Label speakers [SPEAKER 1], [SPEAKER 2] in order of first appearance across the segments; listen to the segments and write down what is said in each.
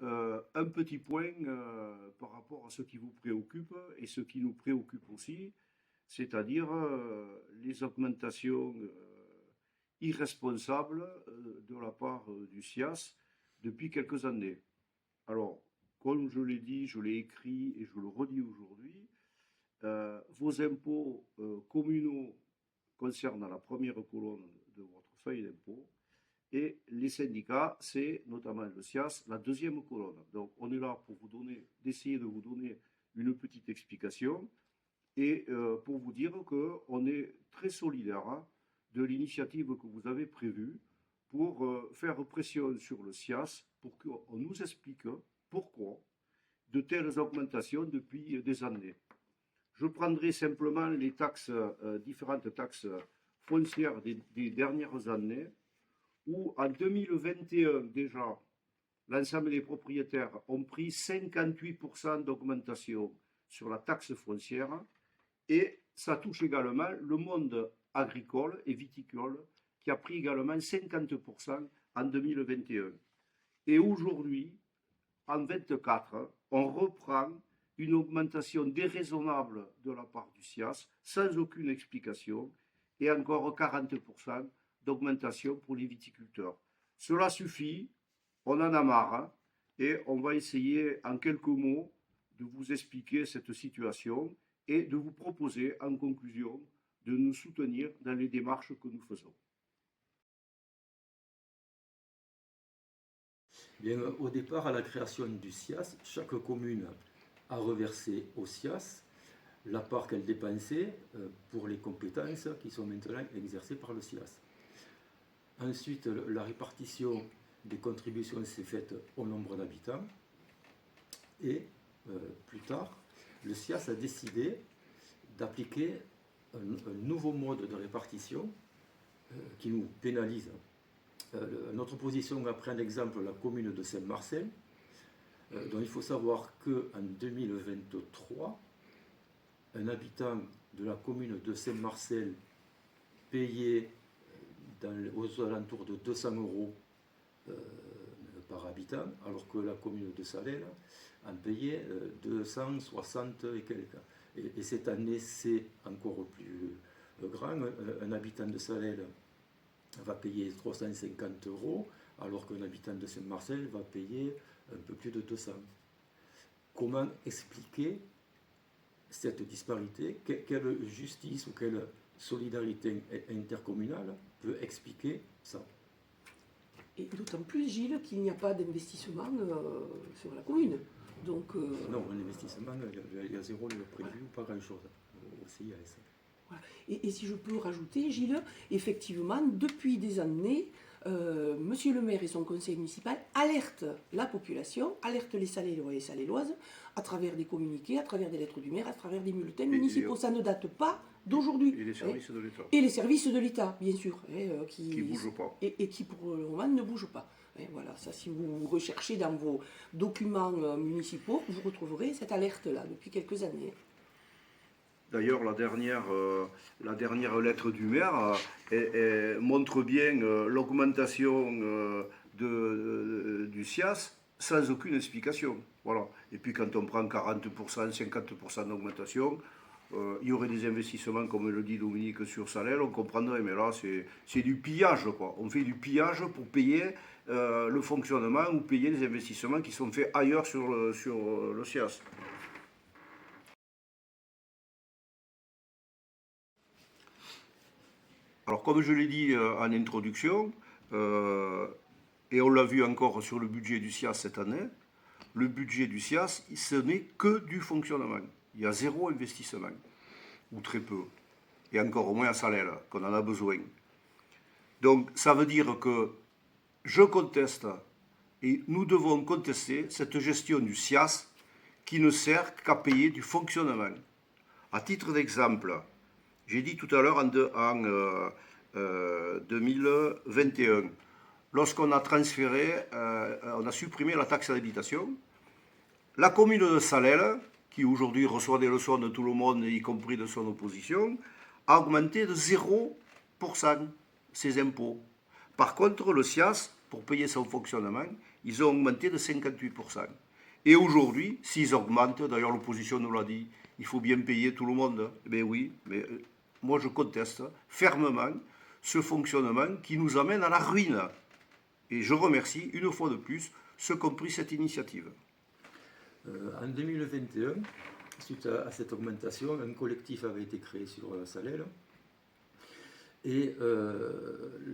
[SPEAKER 1] un petit point par rapport à ce qui vous préoccupe et ce qui nous préoccupe aussi, c'est-à-dire les augmentations irresponsables de la part du SIAS depuis quelques années. Alors, comme je l'ai dit, je l'ai écrit et je le redis aujourd'hui, vos impôts communaux concernent la première colonne de votre feuille d'impôt et les syndicats, c'est notamment le SIAS, la deuxième colonne. Donc on est là pour vous donner, d'essayer de vous donner une petite explication et pour vous dire qu'on est très solidaire hein, de l'initiative que vous avez prévue pour faire pression sur le SIAS pour qu'on nous explique pourquoi de telles augmentations depuis des années. Je prendrai simplement les taxes, différentes taxes foncières des dernières années, où en 2021 déjà, l'ensemble des propriétaires ont pris 58% d'augmentation sur la taxe foncière, et ça touche également le monde agricole et viticole, qui a pris également 50% en 2021. Et aujourd'hui, en 2024, on reprend une augmentation déraisonnable de la part du SIAS, sans aucune explication, et encore 40% d'augmentation pour les viticulteurs. Cela suffit, on en a marre, hein, et on va essayer en quelques mots de vous expliquer cette situation et de vous proposer en conclusion de nous soutenir dans les démarches que nous faisons.
[SPEAKER 2] Bien, au départ, à la création du SIAS, chaque commune a reversé au SIAS la part qu'elle dépensait pour les compétences qui sont maintenant exercées par le SIAS. Ensuite, la répartition des contributions s'est faite au nombre d'habitants. Et plus tard, le SIAS a décidé d'appliquer un nouveau mode de répartition qui nous pénalise. Notre position va prendre l'exemple la commune de Saint-Marcel, dont il faut savoir qu'en 2023, un habitant de la commune de Saint-Marcel payait aux alentours de 200 € par habitant, alors que la commune de Salelles en payait 260 et quelques. Et cette année, c'est encore plus grand. Un habitant de Salelles va payer 350 €, alors qu'un habitant de Saint-Marcel va payer un peu plus de 200. Comment expliquer cette disparité? Quelle justice ou quelle solidarité intercommunale peut expliquer ça?
[SPEAKER 3] Et d'autant plus, Gilles, qu'il n'y a pas d'investissement sur la commune. Donc,
[SPEAKER 2] non, un investissement, il y a zéro prévu, pas grand-chose au CIAS.
[SPEAKER 3] Voilà. Et si je peux rajouter, Gilles, effectivement, depuis des années, Monsieur le maire et son conseil municipal alertent la population, alertent les Salélois et les Saléloises, à travers des communiqués, à travers des lettres du maire, à travers des bulletins municipaux. Ça ne date pas d'aujourd'hui.
[SPEAKER 1] Et les services de l'État.
[SPEAKER 3] Et les services de l'État, bien sûr.
[SPEAKER 1] Qui ne bougent pas.
[SPEAKER 3] Et qui, pour le moment, ne bougent pas. Voilà, ça, si vous recherchez dans vos documents municipaux, vous retrouverez cette alerte-là depuis quelques années.
[SPEAKER 1] D'ailleurs, la dernière lettre du maire montre bien l'augmentation du SIAS sans aucune explication. Voilà. Et puis quand on prend 40%, 50% d'augmentation, il y aurait des investissements, comme le dit Dominique, sur Salelles, on comprendrait, mais là c'est du pillage, quoi. On fait du pillage pour payer le fonctionnement ou payer les investissements qui sont faits ailleurs sur le SIAS. Alors, comme je l'ai dit en introduction, et on l'a vu encore sur le budget du SIAS cette année, le budget du SIAS, ce n'est que du fonctionnement. Il y a zéro investissement, ou très peu, et encore au moins à Salelles, qu'on en a besoin. Donc, ça veut dire que je conteste, et nous devons contester cette gestion du SIAS qui ne sert qu'à payer du fonctionnement. À titre d'exemple, j'ai dit tout à l'heure en 2021, lorsqu'on a transféré, on a supprimé la taxe d'habitation, la commune de Salelles, qui aujourd'hui reçoit des leçons de tout le monde, y compris de son opposition, a augmenté de 0% ses impôts. Par contre, le SIAS, pour payer son fonctionnement, ils ont augmenté de 58%. Et aujourd'hui, s'ils augmentent, d'ailleurs l'opposition nous l'a dit, il faut bien payer tout le monde. Ben oui, mais moi je conteste fermement ce fonctionnement qui nous amène à la ruine. Et je remercie une fois de plus ceux qui ont pris cette initiative.
[SPEAKER 2] En 2021, suite à cette augmentation, un collectif avait été créé sur Salelles. Et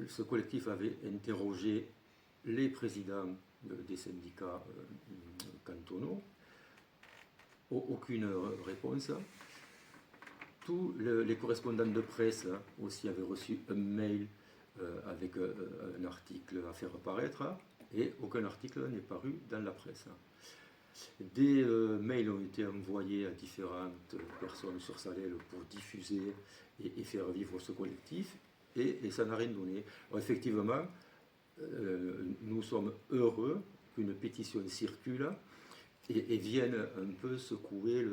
[SPEAKER 2] ce collectif avait interrogé les présidents des syndicats cantonaux. Aucune réponse. Tous les correspondants de presse aussi avaient reçu un mail avec un article à faire apparaître, et aucun article n'est paru dans la presse. Des mails ont été envoyés à différentes personnes sur Salelles pour diffuser et faire vivre ce collectif, et ça n'a rien donné. Alors effectivement, nous sommes heureux qu'une pétition circule et vienne un peu secouer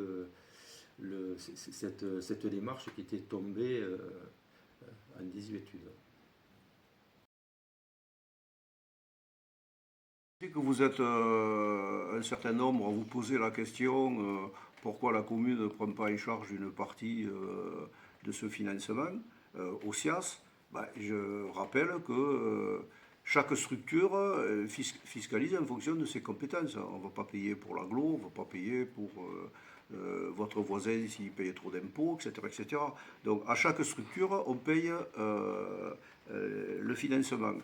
[SPEAKER 2] cette démarche qui était tombée en désuétude.
[SPEAKER 1] Je sais que vous êtes un certain nombre à vous poser la question pourquoi la commune ne prend pas en charge une partie de ce financement au SIAS. Ben, je rappelle que chaque structure fiscalise en fonction de ses compétences. On ne va pas payer pour l'agglo, on ne va pas payer pour votre voisin s'il paye trop d'impôts, etc., etc. Donc à chaque structure, on paye le financement.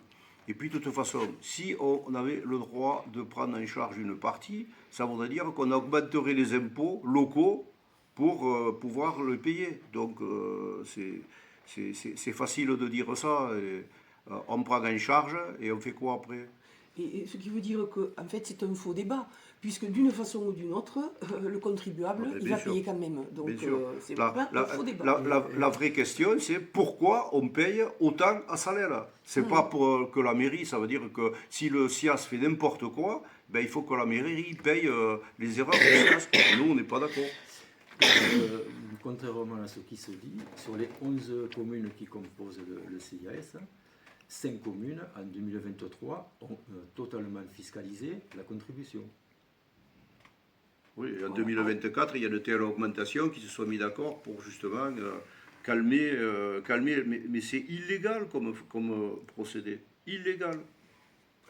[SPEAKER 1] Et puis de toute façon, si on avait le droit de prendre en charge une partie, ça voudrait dire qu'on augmenterait les impôts locaux pour pouvoir le payer. Donc c'est facile de dire ça. Et, on prend en charge et on fait quoi après?
[SPEAKER 3] Et ce qui veut dire que, en fait, c'est un faux débat, puisque d'une façon ou d'une autre, le contribuable, il va payer quand même. Donc, c'est pas un faux débat.
[SPEAKER 1] La vraie question, c'est pourquoi on paye autant à salaire. C'est pas pour que la mairie, ça veut dire que si le SIAS fait n'importe quoi, ben, il faut que la mairie paye les erreurs du SIAS. Nous, on n'est pas d'accord.
[SPEAKER 2] Contrairement à ce qui se dit, sur les 11 communes qui composent le CIAS, 5 communes en 2023 ont totalement fiscalisé la contribution.
[SPEAKER 1] Oui, en 2024, il y a de telles augmentations qui se sont mis d'accord pour justement calmer. Mais c'est illégal comme procédé. Illégal.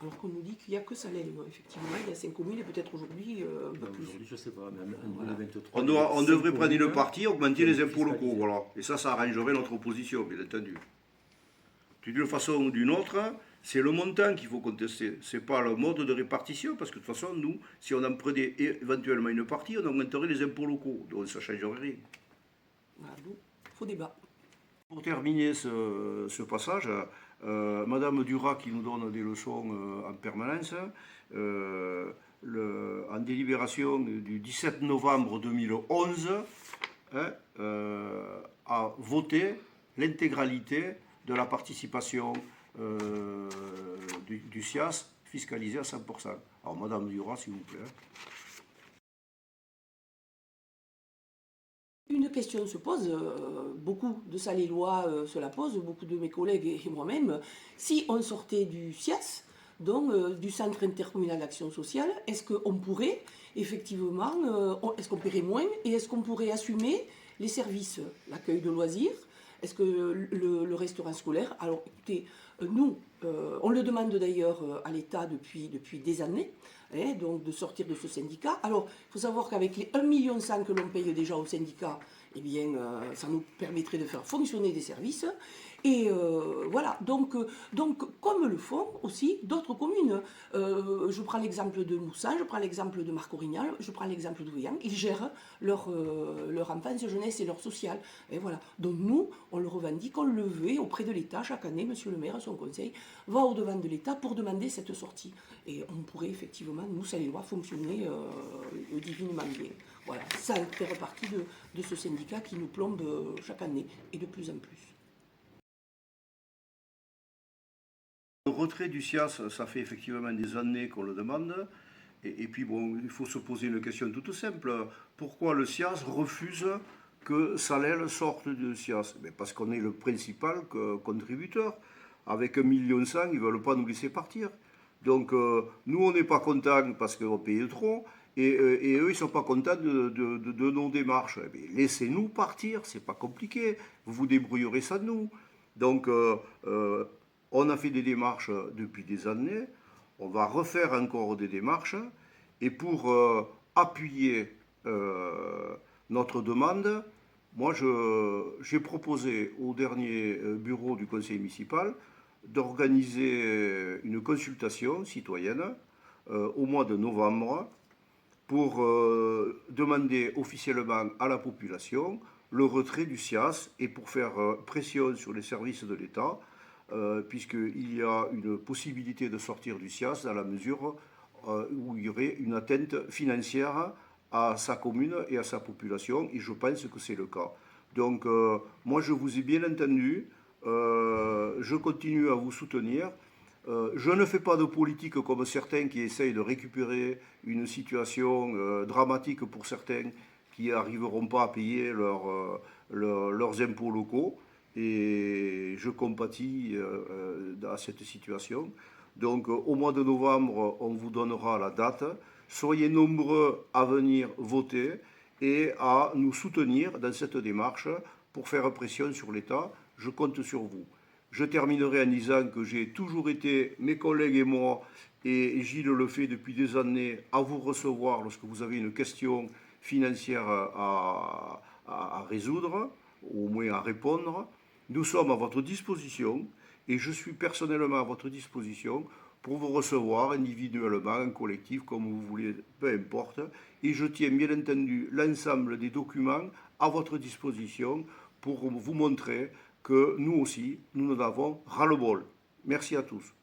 [SPEAKER 3] Alors qu'on nous dit qu'il n'y a que Salelles. Effectivement, il y a 5 communes et peut-être aujourd'hui un peu plus.
[SPEAKER 2] Aujourd'hui, je ne sais pas, mais en 2023...
[SPEAKER 1] On devrait prendre une partie, augmenter les impôts locaux. Voilà. Et ça arrangerait notre opposition, bien entendu. D'une façon ou d'une autre, c'est le montant qu'il faut contester. Ce n'est pas le mode de répartition, parce que de toute façon, nous, si on en prenait éventuellement une partie, on augmenterait les impôts locaux. Donc ça ne changerait rien.
[SPEAKER 3] Voilà, donc, faux débat.
[SPEAKER 1] Pour terminer ce passage, Madame Duras, qui nous donne des leçons en permanence, en délibération du 17 novembre 2011, a voté l'intégralité de la participation du SIAS fiscalisée à 100%. Alors, Madame Duras, s'il vous plaît.
[SPEAKER 3] Une question se pose, beaucoup de Salélois se la posent, beaucoup de mes collègues et moi-même. Si on sortait du SIAS, donc du Centre intercommunal d'action sociale, est-ce qu'on pourrait effectivement, est-ce qu'on paierait moins et est-ce qu'on pourrait assumer les services, l'accueil de loisirs? Est-ce que le restaurant scolaire? Alors écoutez, nous, on le demande d'ailleurs à l'État depuis des années, donc de sortir de ce syndicat. Alors, il faut savoir qu'avec les 1,1 million que l'on paye déjà au syndicat, eh bien, ça nous permettrait de faire fonctionner des services. Et voilà, donc comme le font aussi d'autres communes. Je prends l'exemple de Moussan, je prends l'exemple de Marc-Aurignal, je prends l'exemple d'Ouvéan. Ils gèrent leur enfance, jeunesse et leur social. Et voilà. Donc nous, on le revendique, on le veut auprès de l'État. Chaque année, monsieur le maire, son conseil, va au-devant de l'État pour demander cette sortie. Et on pourrait effectivement, nous, Salélois, fonctionner divinement bien. Voilà, sans faire partie de ce syndicat qui nous plombe chaque année et de plus en plus.
[SPEAKER 1] Le retrait du SIAS, ça fait effectivement des années qu'on le demande. Et puis, bon, il faut se poser une question toute simple. Pourquoi le SIAS refuse que Salelles sorte du SIAS? Parce qu'on est le principal contributeur. Avec 1,1 million, ils ne veulent pas nous laisser partir. Donc, nous, on n'est pas contents parce qu'on paye trop, et eux, ils ne sont pas contents de nos démarches. Eh bien, laissez-nous partir, c'est pas compliqué, vous vous débrouillerez sans nous. Donc, on a fait des démarches depuis des années, on va refaire encore des démarches, et pour appuyer notre demande, moi, j'ai proposé au dernier bureau du conseil municipal d'organiser une consultation citoyenne au mois de novembre pour demander officiellement à la population le retrait du SIAS et pour faire pression sur les services de l'État, puisqu'il y a une possibilité de sortir du SIAS dans la mesure où il y aurait une atteinte financière à sa commune et à sa population, et je pense que c'est le cas. Donc, moi, je vous ai bien entendu, je continue à vous soutenir. Je ne fais pas de politique comme certains qui essayent de récupérer une situation dramatique pour certains qui n'arriveront pas à payer leurs impôts locaux. Et je compatis à cette situation. Donc au mois de novembre, on vous donnera la date. Soyez nombreux à venir voter et à nous soutenir dans cette démarche pour faire pression sur l'État. Je compte sur vous. Je terminerai en disant que j'ai toujours été, mes collègues et moi, et Gilles le fait depuis des années, à vous recevoir lorsque vous avez une question financière à résoudre, ou au moins à répondre. Nous sommes à votre disposition et je suis personnellement à votre disposition pour vous recevoir individuellement, en collectif, comme vous voulez, peu importe. Et je tiens bien entendu l'ensemble des documents à votre disposition pour vous montrer que nous aussi, nous en avons ras-le-bol. Merci à tous.